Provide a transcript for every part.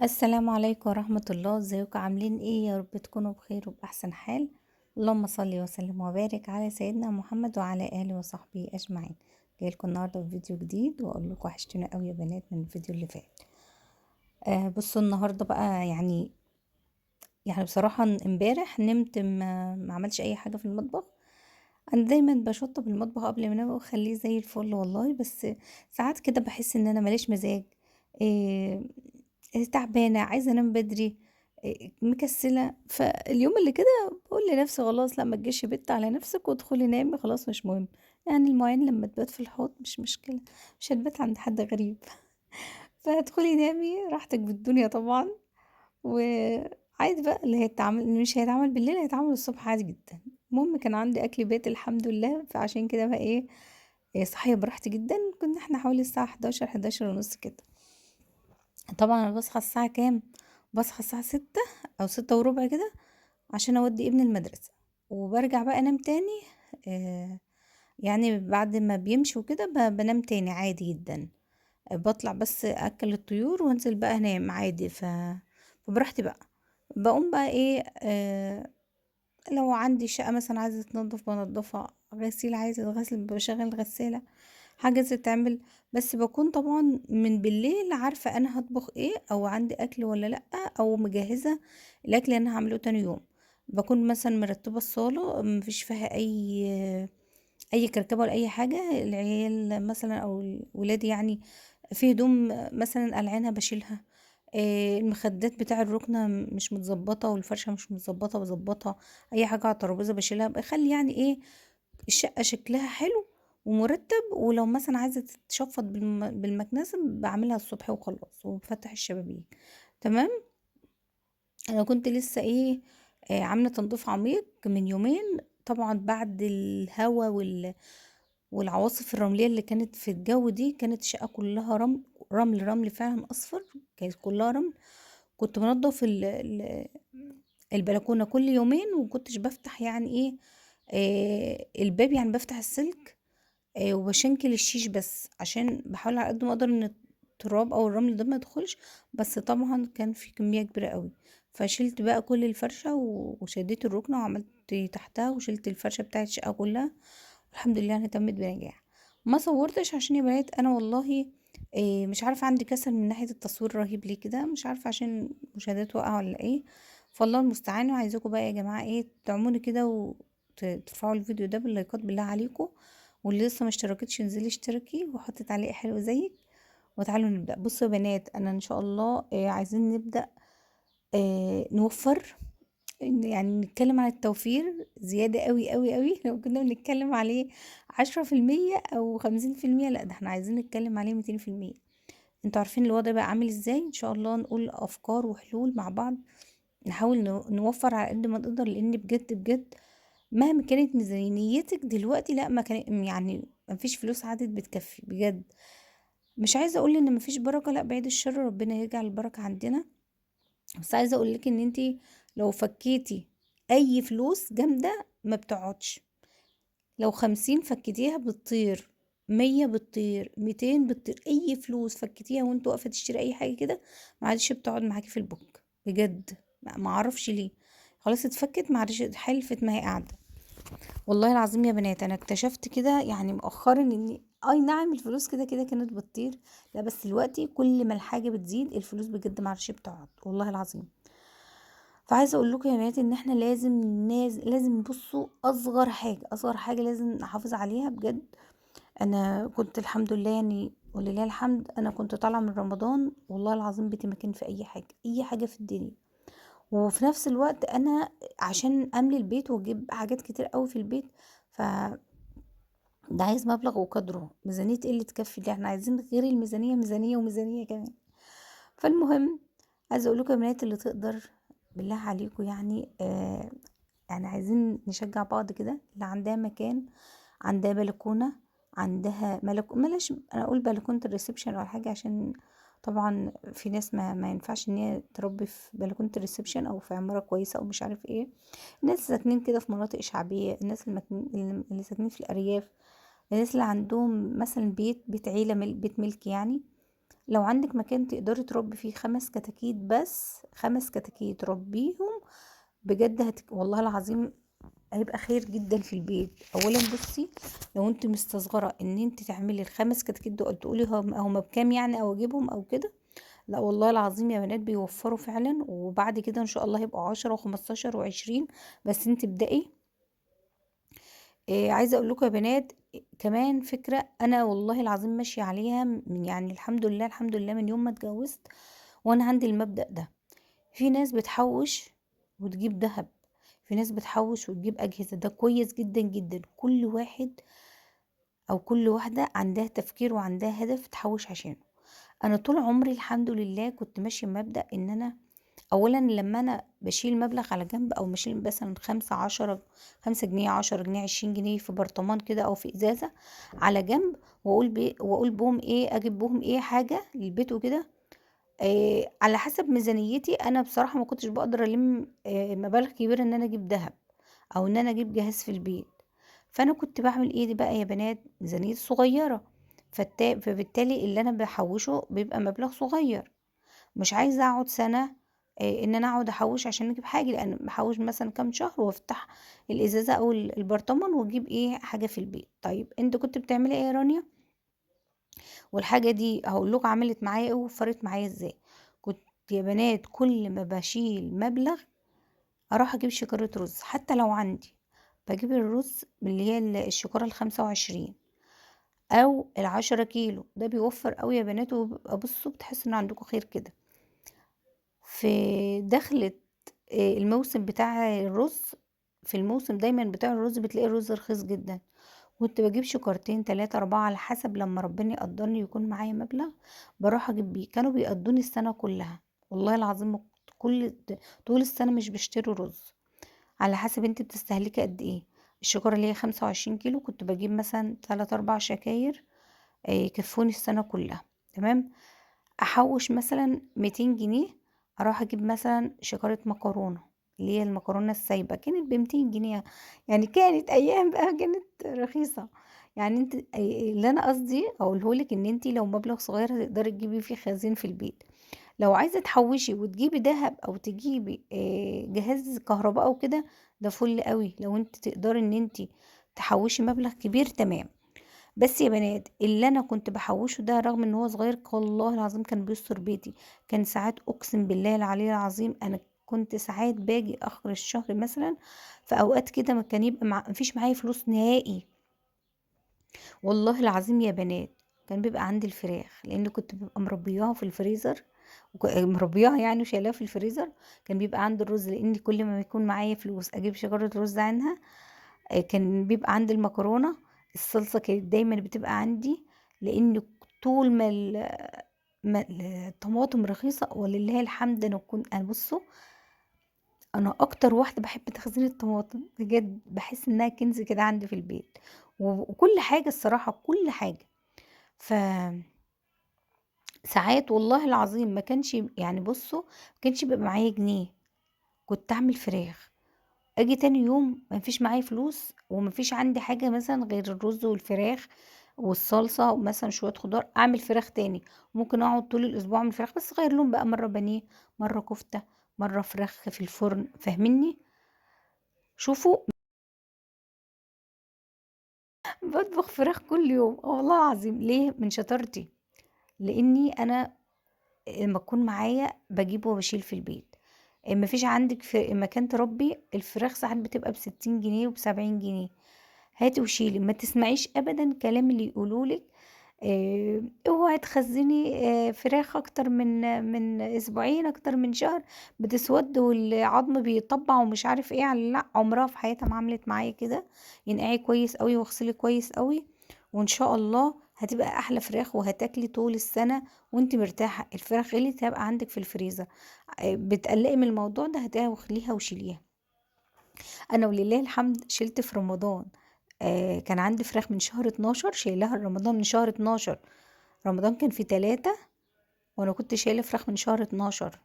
السلام عليكم ورحمة الله، ازيكم عاملين ايه؟ يا رب تكونوا بخير وبأحسن حال. اللهم صل وسلم وبارك على سيدنا محمد وعلى آله وصحبه أجمعين. جايلكم النهاردة بفيديو جديد وأقول لكم وحشتونا قوي يا بنات من الفيديو اللي فات. بصوا النهاردة بقى يعني بصراحة امبارح نمت ما عملش أي حاجة في المطبخ. أنا دايما بشطب المطبخ قبل ما انام وأخليه زي الفل والله، بس ساعات كده بحس إن أنا ماليش مزاج. إيه تعبانة، عايزة أنام بدري، مكسلة. فاليوم اللي كده باقول لنفسي خلاص لأ ما تجيش يا بت على نفسِك وادخلي نامي خلاص مش مهم، يعني المواعين لمّا تبات في الحوض مش مشكلة، مش هتبات عند حد غريب. فادخلي نامي راحتِك بالدنيا طبعًا، وعادي بقى اللي مش هيتعمل بالليل هيتعمل الصبح عادي جدًا. المهم كان عندي أكل بيت الحمد لله، فعشان كده بقى إيه، صاحية براحتي جدًا. كنا إحنا حوالي الساعة 11:00، 11:30 كده. طبعًا أنا باصحى الساعة كام؟ باصحى الساعة 6:00 أو 6:15 كده عشان أودّي ابني المدرسة، وبارجع بقى أنام تاني. آآ يعني بعد ما بيمشي وكده بانام تاني عادي جدًا. باطلع بس أأكّل الطيور وأنزل بقى أنام عادي. فبراحتي بقى. باقوم بقى إيه، لو عندي شقة مثلًا عايزة تتنضف بانضفها، غسيل عايز يتغسل باشغّل الغسالة، حاجة عايزة تتعمل. بس باكون طبعًا من بالليل عارفة أنا هاطبخ إيه أو عندي أكل والّا لأ، أو مجهّزة الأكل اللي أنا هاعمله تاني يوم. باكون مثلًا مرتّبة الصالة ما فيش فيها أي كركبة ولا أي حاجة. العيال مثلًا أو ولادي يعني في هدوم مثلًا قلعانها باشيلها. المخدات بتاع الرُكنة مش متضبّطة والفرشة مش متضبّطة باضبّطها. أي حاجة على الترابيزة باشيلها، باخلّي يعني إيه، الشقة شكلها حلو ومُرتّب. ولو مثلًا عايزة تتشفّط بالمكنسة باعملها الصبح وخلاص وبافتح الشبابيك، تمام. أنا كنت لسه إيه، عاملة تنضيف عميق من يومين. طبعًا بعد الهوا والعواصف الرملية اللي كانت في الجو دي، كانت الشقة كلّها رمل، رمل فعلًا أصفر، كانت كلّها رمل. كنت بانضّف البلكونة كل يومين، وما كنتش بافتح يعني إيه، الباب يعني بافتح السلك، وباشنكل الشيش بس، عشان باحاول على قد ما أقدر إن التراب أو الرمل ده ما يدخلش. بس طبعًا كان في كمية كبيرة أوي، فشِلت بقى كل الفرشة وشدّيت الرُكنة وعملت تحتها وشِلت الفرشة بتاعة الشقة كلّها. والحمد لله يعني تمِّت بنجاح. ما صوّرتش عشان يا بنات أنا والله مش عارفة عندي كسل من ناحية التصوير رهيب ليه كده، مش عارفة عشان المشاهدات واقعة والّا إيه. فالله المستعان. وعايزاكم بقى يا جماعة إيه، تدعموني كده ترفعوا الفيديو ده باللايكات بالله عليكم. واللي لسه ما اشتركتش انزلي اشتركي وحطي تعليق حلو زيك. وتعالوا نبدأ. بصوا يا بنات أنا إن شاء الله عايزين نبدأ نوفّر. يعني نتكلم عن التوفير زيادة أوي، أوي، أوي. لو كنا بنتكلم عليه 10% أو 50%، لأ ده إحنا عايزين نتكلم عليه 200%. أنتم عارفين الوضع بقى عامل إزاي. إن شاء الله نقول أفكار وحلول مع بعض، نحاول نوفّر على قد ما نقدر. لإن بجد، بجد مهما كانت ميزانيتِك دلوقتي لأ ما كان يعني ما فيش فلوس عادت بتكفّي بجد. مش عايزة أقول إن ما فيش بركة، لأ بعيد الشر، ربنا يجعل البركة عندنا. بس عايزة أقول لِك إن أنتِ لو فكيتِ أي فلوس جامدة ما بتقعدش. لو 50 فكيتيها بتطير، 100 بتطير، 200 بتطير. أي فلوس فكيتيها وأنتِ واقفة تشتري أي حاجة كده ما عادش بتقعد معاكِ في البوك بجد. ما أعرفش ليه. خلاص اتفكت ما عادش حلفت ما هي قاعدة. والله العظيم يا بنات أنا اكتشفت كده يعني مؤخرًا إن أي نعم الفلوس كده، كده كانت بتطير. لأ بس دلوقتي كل ما الحاجة بتزيد الفلوس بجد ما عادش بتقعد والله العظيم. فعايزة أقول لكم يا بنات إن إحنا لازم بُصّوا أصغر حاجة لازم نحافظ عليها بجد. أنا كنت الحمد لله يعني ولله الحمد أنا كنت طالعة من رمضان والله العظيم بيتي ما كان في أي حاجة، أي حاجة في الدنيا. وفي نفس الوقت أنا عشان أملي البيت وأجيب حاجات كتير أوي في البيت، فده عايز مبلغ وقدره. ميزانية إيه اللي تكفي ده، إحنا عايزين غير الميزانية ميزانية وميزانية كمان. فالمهم عايزة أقول لكم يا بنات اللي تقدر بالله عليكم يعني يعني عايزين نشجع بعض كده. اللي عندها مكان، عندها بلكونة، عندها بلاش أنا أقول بلكونة الريسبشن ولا حاجة، عشان طبعا في ناس ما ينفعش ان هي تربي في بلكونة الريسبشن او في عمارة كويسة او مش عارف ايه. الناس ساكنين كده في مناطق شعبية، الناس اللي ساكنين في الأرياف، الناس اللي عندهم مثلا بيت عيلة بيت ملك يعني. لو عندك مكان تقدري تربي فيه 5 كتاكيت، بس 5 كتاكيت ربيهم بجد والله العظيم هيبقى خير جدا في البيت. اولا بصي، لو انت مستصغره ان انت تعملي ال5 كتاكيت دول تقولي هم بكام يعني او اجيبهم او كده، لا والله العظيم يا بنات بيوفروا فعلا، وبعد كده ان شاء الله هيبقوا 10 و15 و20. بس انت ابدأي. عايزه اقول لكم يا بنات كمان فكره انا والله العظيم ماشيه عليها من يعني الحمد لله الحمد لله من يوم ما اتجوزت وانا عندي المبدأ ده. في ناس بتحوش وتجيب ذهب، في ناس بتحوش وتجيب أجهزة، ده كويس جدا جدا. كل واحد أو كل واحدة عندها تفكير وعندها هدف تحوش عشانه. أنا طول عمري الحمد لله كنت ماشية بمبدأ إن أنا أولا لما أنا بشيل مبلغ على جنب أو بشيل مثلا 5 10 5 جنيه 10 جنيه 20 جنيه في برطمان كده أو في إزازة على جنب، وأقول بهم إيه، أجيب بهم إيه حاجة للبيت وكده. على حسب ميزانيتي أنا بصراحة ما كنتش باقدر ألِم مبالغ كبيرة إن أنا أجيب دهب أو إن أنا أجيب جهاز في البيت. فأنا كنت باعمل إيه دي بقى يا بنات، ميزانيتي صغيرة، فبالتالي اللي أنا باحوّشه بيبقى مبلغ صغير. مش عايزة أقعد سَنة إن أنا أقعد أحوّش عشان أجيب حاجة، لأن باحوّش مثلًا كام شهر وأفتح الإزازة أو البرطمان وأجيب إيه، حاجة في البيت. طيب أنتِ كنتِ بتعملي إيه يا رانيا؟ والحاجة دي هاقول لكم عملت معايا إيه ووفّرت معايا إزاي. كنت يا بنات كل ما باشيل مبلغ أروح أجيب شكارة رُز، حتى لو عندي، باجيب الرُز اللي هي الشكارة ال25 أو ال10 كيلو، ده بيوفّر أوي يا بنات وبيبقى بُصّوا بتحسّوا إن عندكم خير كده. في دخلة الموسم بتاع الرُز، في الموسم دايمًا بتاع الرُز بتلاقي الرُز رخيص جدًا. كنت باجيب شكارتين 3 4 على حسب لمّا ربنا يقدّرني يكون معايا مبلغ، باروح أجيب بيه، كانوا بيقضّوني السنة كلّها. والله العظيم ما كنت طول السنة مش باشتري رز، على حسب أنتِ بتستهلكي قد إيه. الشكارة اللي هي 25 كيلو كنت باجيب مثلًا 3 4 شكاير يكفّوني السنة كلّها، تمام. أحوّش مثلًا 200 جنيه أروح أجيب مثلًا شكارة مكرونة، اللي هي المكرونة السايبة، كانت ب200 جنيه، يعني كانت أيام بقى كانت رخيصة. يعني أنتِ اللي أنا قصدي أقوله لِك إن أنتِ لو مبلغ صغير هتقدري تجيبي فيه خزين في البيت. لو عايزة تحوّشي وتجيبي دهب أو تجيبي جهاز كهربا أو كده، ده فُل أوي، لو أنتِ تقدري إن أنتِ تحوّشي مبلغ كبير تمام. بس يا بنات اللي أنا كنت باحوّشه ده رغم إن هو صغير والله العظيم كان بيستر بيتي. كان ساعات أقسم بالله العلي العظيم أنا كنت ساعات باجي آخر الشهر مثلًا في أوقات كده كان يبقى ما فيش معايا فلوس نهائي. والله العظيم يا بنات كان بيبقى عندي الفراخ، لإن كنت بابقى مربياها في الفريزر مربياها يعني وشايلاها في الفريزر. كان بيبقى عندي الرز لإني كل ما يكون معايا فلوس أجيب شجرة رز عنها. كان بيبقى عندي المكرونة، الصلصة كانت دايمًا بتبقى عندي، لإن طول ما الطماطم رخيصة ولله الحمد أنا بُصّوا، أنا أكتر واحدة باحب تخزين الطماطم، بجد باحس إنها كنز كده عندي في البيت، وكل حاجة الصراحة كل حاجة. فساعات والله العظيم ما كانش يعني بُصّوا، ما كانش بيبقى معايا جنيه، كنت أعمل فراخ. آجي تاني يوم ما فيش معايا فلوس وما فيش عندي حاجة مثلًا غير الرز والفراخ والصلصة ومثلًا شوية خضار، أعمل فراخ تاني. ممكن أقعد طول الأسبوع أعمل فراخ بس أغيّر لون بقى، مرّة بانيه، مرّة كفتة، مرّة فراخ في الفرن، فاهمينّي؟ شوفوا باطبخ فراخ كل يوم، والله العظيم. ليه؟ من شطارتي، لإني أنا لمّا تكون معايا باجيب وباشيل في البيت. ما فيش عندِك في مكان تربّي، الفراخ ساعات بتبقى ب60 جنيه وب70 جنيه. هاتي وشيلي، ما تسمعيش أبدًا كلام اللي يقولوا لِك اوعي تخزّني فراخ أكتر من أسبوعين، أكتر من شهر، بتسوَد والعضم بيطبّع ومش عارف إيه لأ، عمرها في حياتها ما عملت معايا كده. انقعي كويس أوي واغسلي كويس أوي، وإن شاء الله هتبقى أحلى فراخ وهتاكلي طول السنة وأنتِ مرتاحة. الفراخ غليت هيبقى عندِك في الفريزر. بتقلّقي من الموضوع ده خليها وشيليها. أنا ولله الحمد شِلت في رمضان. كان عندي فراخ من شهر 12 شايلاها لرمضان من شهر 12. رمضان كان في 3 وأنا كنت شايلة فراخ من شهر 12.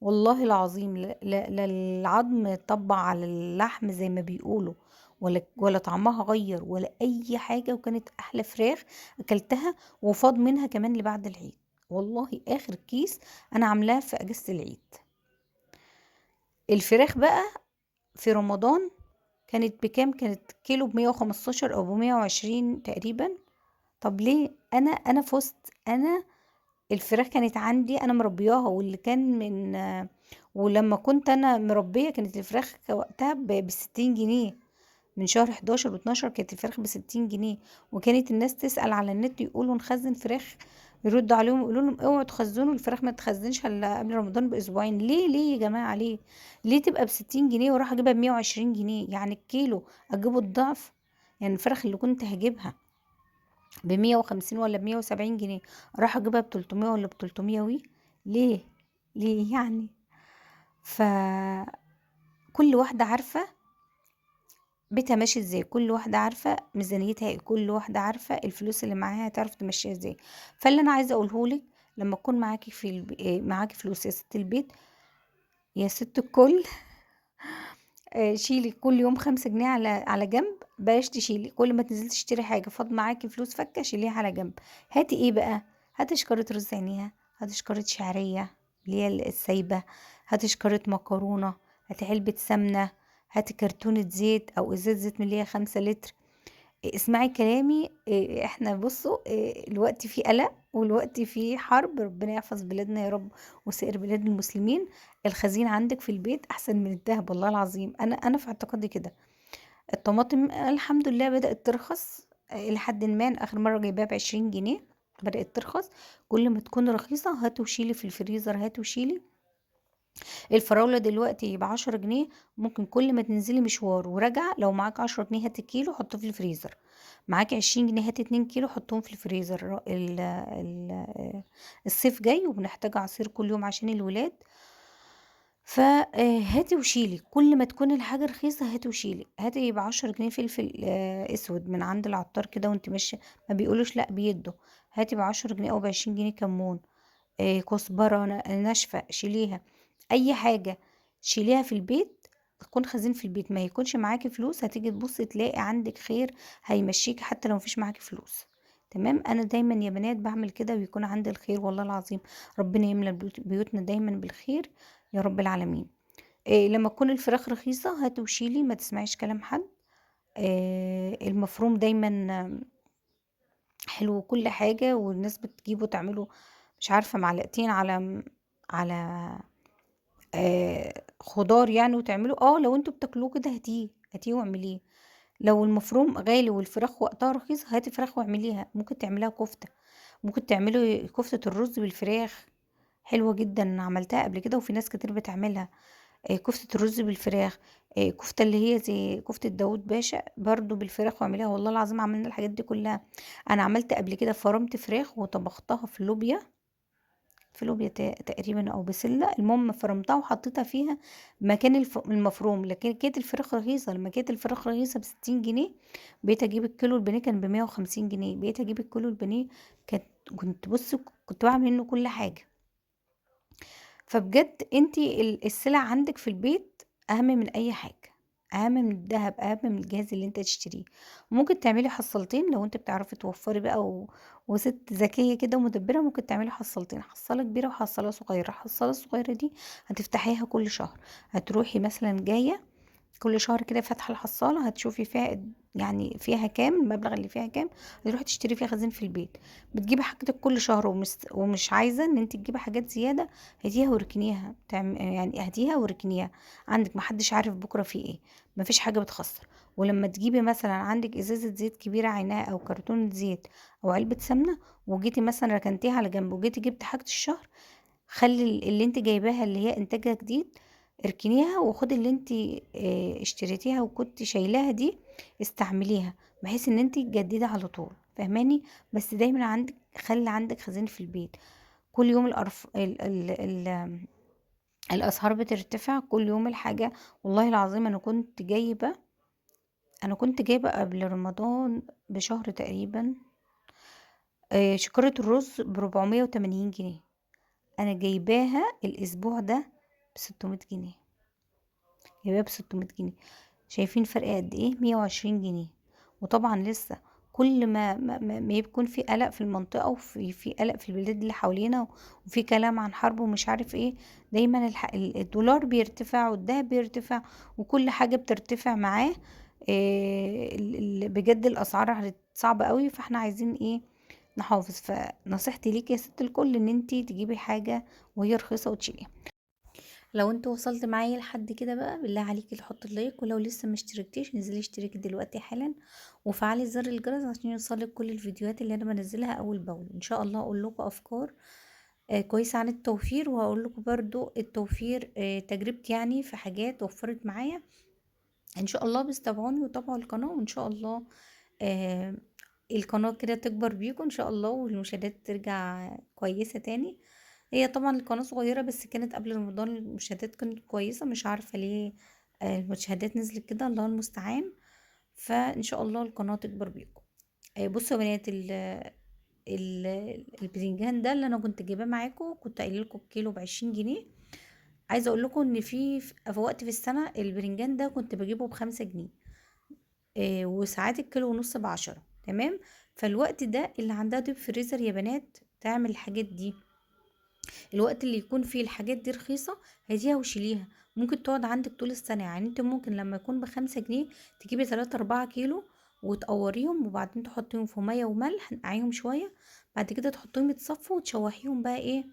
والله العظيم لا العضم طبّع على اللحم زي ما بيقولوا، ولا طعمها غير ولا اي حاجه، وكانت احلى فراخ اكلتها، وفاض منها كمان لبعد العيد. والله اخر كيس انا عاملاه في اجازه العيد. الفراخ بقى في رمضان كانت بكام؟ كانت كيلو ب115 او ب120 تقريبا. طب ليه؟ انا فزت. انا الفراخ كانت عندي انا مربياها، واللي كان من ولما كنت انا مربيه كانت الفراخ وقتها ب60 جنيه. من شهر 11 و12 كانت الفراخ ب60 جنيه. وكانت الناس تسأل على النت يقولوا نخزن فراخ، يردوا عليهم يقولوا لهم اوعوا تخزنوا الفراخ، ما تخزنش الا قبل رمضان باسبوعين. ليه يا جماعه؟ ليه تبقى ب60 جنيه واروح اجيبها ب120 جنيه؟ يعني الكيلو اجيبه الضعف. يعني الفراخ اللي كنت هجيبها ب150 ولا ب170 جنيه اروح اجيبها ب300 ولا ب300 ليه؟ ليه يعني؟ فكل واحدة عارفة بيتها ماشي ازاي، كل واحدة عارفة ميزانيتها ايه، كل واحدة عارفة الفلوس اللي معاها هتعرف تمشيها ازاي. فاللي انا عايزة اقولهولك، لما تكون معاكي معاكي فلوس يا ست البيت، يا ست الكل، شيلي كل يوم 5 جنيه على جنب. بلاش تشيلي كل ما تنزلي تشتري حاجة فاض معاكي فلوس فكة، شيليها على جنب. هاتي ايه بقى؟ هاتي شكارة رز عينيها، هاتي شكارة شعرية اللي هي السايبة، هاتي شكارة مكرونة، هاتي علبة سمنة، هاتي كرتونة زيت او ازازة زيت من اللي هي 5 لتر. اسمعي كلامي. احنا بصوا، الوقت فيه قلق والوقت فيه حرب، ربنا يحفظ بلادنا يا رب وسائر بلاد المسلمين. الخزين عندك في البيت احسن من الذهب، والله العظيم. انا في اعتقادي كده. الطماطم الحمد لله بدأت ترخص لحد ما. أنا اخر مرة جايباها ب20 جنيه، بدأت ترخص. كل ما تكون رخيصة هاتي وشيلي في الفريزر، هاتي وشيلي. الفراولة دلوقتي ب10 جنيه. ممكن كل ما تنزلي مشوار وراجعة، لو معاك 10 جنيه هاتي كيلو حطه في الفريزر، معاكي 20 جنيه هاتي 2 كيلو حطهم في الفريزر. الصيف جاي وبنحتاج عصير كل يوم عشان الولاد. فهاتي وشيلي، كل ما تكون الحاجة رخيصة هاتي وشيلي. هاتي ب10 جنيه فلفل اسود من عند العطار كده وانت ماشية، ما بيقولوش لا بيده. هاتي ب10 جنيه او ب20 جنيه كمون، كزبرة ناشفة شيليها. اي حاجة شيليها في البيت، تكون خزين في البيت. ما يكونش معاكي فلوس هتيجي تبصي تلاقي عندك خير هيمشيكي حتى لو مفيش معاكي فلوس. تمام. انا دايما يا بنات بعمل كده ويكون عندي الخير، والله العظيم. ربنا يملى بيوتنا دايما بالخير يا رب العالمين. لما تكون الفراخ رخيصة هاتي وشيلي، ما تسمعيش كلام حد. المفروم دايما حلو وكل حاجة، والناس بتجيبه تعمله مش عارفة معلقتين على خضار يعني، وتعملوا لو انتوا بتاكلوه كده هاتيه واعمليه. لو المفروم غالي والفراخ وقتها رخيص هاتي فراخ واعمليها. ممكن تعمليها كفتة، ممكن تعملي كفتة الرز بالفراخ، حلوة جدا. عملتها قبل كده وفي ناس كتير بتعملها. كفتة الرز بالفراخ، كفتة اللي هي زي كفتة داوود باشا برضو بالفراخ واعمليها. والله العظيم عملنا الحاجات دي كلها. انا عملت قبل كده فرمت فراخ وطبختها في لوبيا، تقريبا او بسله. المهم فرمتها وحطيتها فيها مكان المفروم. لكن كانت الفراخ رخيصه، لما كانت الفراخ رخيصه ب60 جنيه بقيت اجيب الكيلو البانيه كان ب150 جنيه. بقيت اجيب الكيلو البانيه كنت بص كنت بعمل منه كل حاجه. فبجد انتي السلع عندك في البيت اهم من اي حاجه، اهم من الذهب، اهم من الجهاز اللي انت تشتريه. ممكن تعملي حصالتين لو انت بتعرفي توفري بقى وست ذكيه كده ومدبره. ممكن تعملي حصالتين، حصاله كبيره وحصاله صغيره. الحصاله الصغيره دي هتفتحيها كل شهر، هتروحي مثلا جايه كل شهر كده فاتحه الحصاله، هتشوفي فيها يعني فيها كام، المبلغ اللي فيها كام، هتروحي تشتري فيها خزين في البيت. بتجيبي حاجتك كل شهر ومش عايزه ان انت تجيبي حاجات زياده، هاتيها وركنيها. يعني هاتيها وركنيها عندك، محدش عارف بكره في ايه، مفيش حاجه بتخسر. ولما تجيبي مثلا عندك ازازه زيت كبيره عينها او كرتون زيت او علبه سمنه، وجيتي مثلا ركنتيها على جنب وجيتي جبت حاجه الشهر، خلي اللي انت جايباها اللي هي انتاجها جديد اركنيها، وخدي اللي انت اشتريتيها وكنت شايلاها دي استعمليها، بحيث ان انت تجددي على طول. فاهماني؟ بس دايما خلي عندك خزين في البيت. كل يوم الاسعار بترتفع كل يوم الحاجة. والله العظيم انا كنت جايبة قبل رمضان بشهر تقريبا شكارة الرز ب480 جنيه. انا جايباها الاسبوع ده ب600 جنيه، جايباها ب600 جنيه. شايفين فرق قد ايه؟ 120 جنيه. وطبعا لسه كل ما يكون في قلق في المنطقة وفي قلق في البلاد اللي حوالينا وفي كلام عن حرب ومش عارف ايه، دايما الدولار بيرتفع والدهب بيرتفع وكل حاجة بترتفع معاه. بجد الأسعار صعبة قوي، فاحنا عايزين ايه؟ نحافظ. فنصيحتي ليك يا ست الكل ان انتي تجيبي حاجة وهي رخيصة وتشيليها. لو انت وصلت معايا لحد كده بقى، بالله عليكي تحط اللايك، ولو لسه مشتركتيش نزلي اشتركي دلوقتي حالا وفعلي زر الجرس عشان يوصلك كل الفيديوهات اللي انا بنزلها اول باول. ان شاء الله اقول لكم افكار كويسه عن التوفير، وهقول لكم برضو التوفير تجربتي يعني في حاجات وفرت معايا. ان شاء الله بيستبعوني وتابعوا القناه، وان شاء الله آه القناه كده تكبر بيكم ان شاء الله، والمشاهدات ترجع كويسه تاني. هي طبعا القناة صغيرة بس كانت قبل رمضان المشاهدات كانت كويسة، مش عارفة ليه المشاهدات نزلت كده، الله المستعان. فإن شاء الله القناة تكبر بيكم. بصوا يا بنات، ال البذنجان ده اللي انا كنت جايباه معاكم، كنت قايله لكم الكيلو ب20 جنيه. عايزه اقول لكم ان في وقت في السنه البرنجان ده كنت بجيبه ب5 جنيه، وساعات الكيلو ونص ب10. تمام. فالوقت ده اللي عندها ديب فريزر يا بنات تعمل الحاجات دي، الوقت اللي يكون فيه الحاجات دي رخيصة هاتيها وشيليها، ممكن تقعد عندك طول السنة. يعني انت ممكن لما يكون ب5 جنيه تجيبي 3 4 كيلو وتقوريهم، وبعدين تحطيهم في مية وملح نقعيهم شوية، بعد كده تحطيهم يتصفوا وتشوحيهم بقى إيه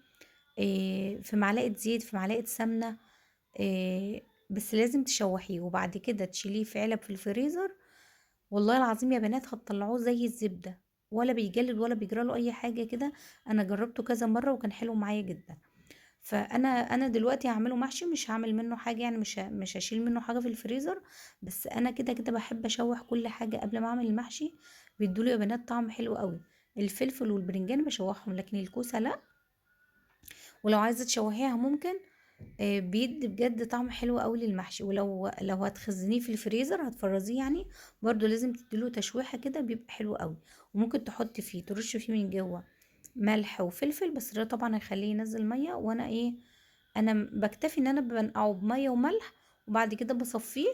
في معلقة زيت في معلقة سمنة. بس لازم تشوحيه وبعد كده تشيليه في علب في الفريزر. والله العظيم يا بنات هتطلعوه زي الزبدة، ولا بيجلد ولا بيجراله اي حاجة كده. انا جربته كذا مرة وكان حلو معايا جدا. فانا دلوقتي هعمله محشي، مش هعمل منه حاجه يعني، مش هشيل منه حاجه في الفريزر. بس انا كده كده بحب اشوح كل حاجه قبل ما اعمل المحشي، بيدوله يا بنات طعم حلو قوي. الفلفل والبرنجان بشوحهم لكن الكوسه لا. ولو عايزه تشوحيها ممكن، بيدي بجد طعم حلو قوي للمحشي. ولو هتخزنيه في الفريزر هتفرزيه يعني، برضو لازم تديله تشويحه كده بيبقى حلو قوي. وممكن تحطي فيه ترش فيه من جوه ملح وفلفل، بس ده طبعا هيخليه ينزل ميه. وانا انا بكتفي ان انا بنقعه بميه وملح، وبعد كده بصفيه،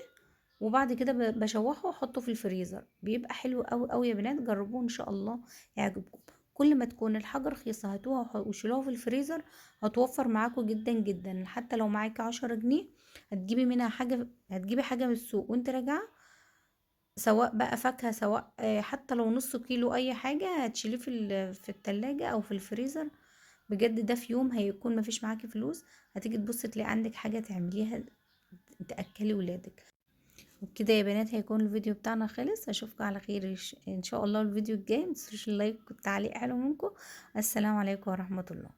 وبعد كده بشوحه واحطه في الفريزر، بيبقى حلو قوي قوي يا بنات. جربوه ان شاء الله يعجبكم. كل ما تكون الحاجة رخيصة هاتوها وشيلوها في الفريزر، هتوفر معاكم جدا جدا. حتى لو معاكي 10 جنيه هتجيبي منها حاجة، هتجيبي حاجة من السوق وانت راجعة، سواء بقى فاكهة سواء حتى لو نص كيلو اي حاجة هتشيليه في التلاجة او في الفريزر. بجد ده في يوم هيكون مفيش معاكي فلوس، هتيجي تبصي تلاقي عندك حاجة تعمليها تأكلي ولادك. وبكده يا بنات هيكون الفيديو بتاعنا خلص. اشوفكم على خير ان شاء الله الفيديو الجاي. متنسوش اللايك والتعليق حلو منكم. السلام عليكم ورحمة الله.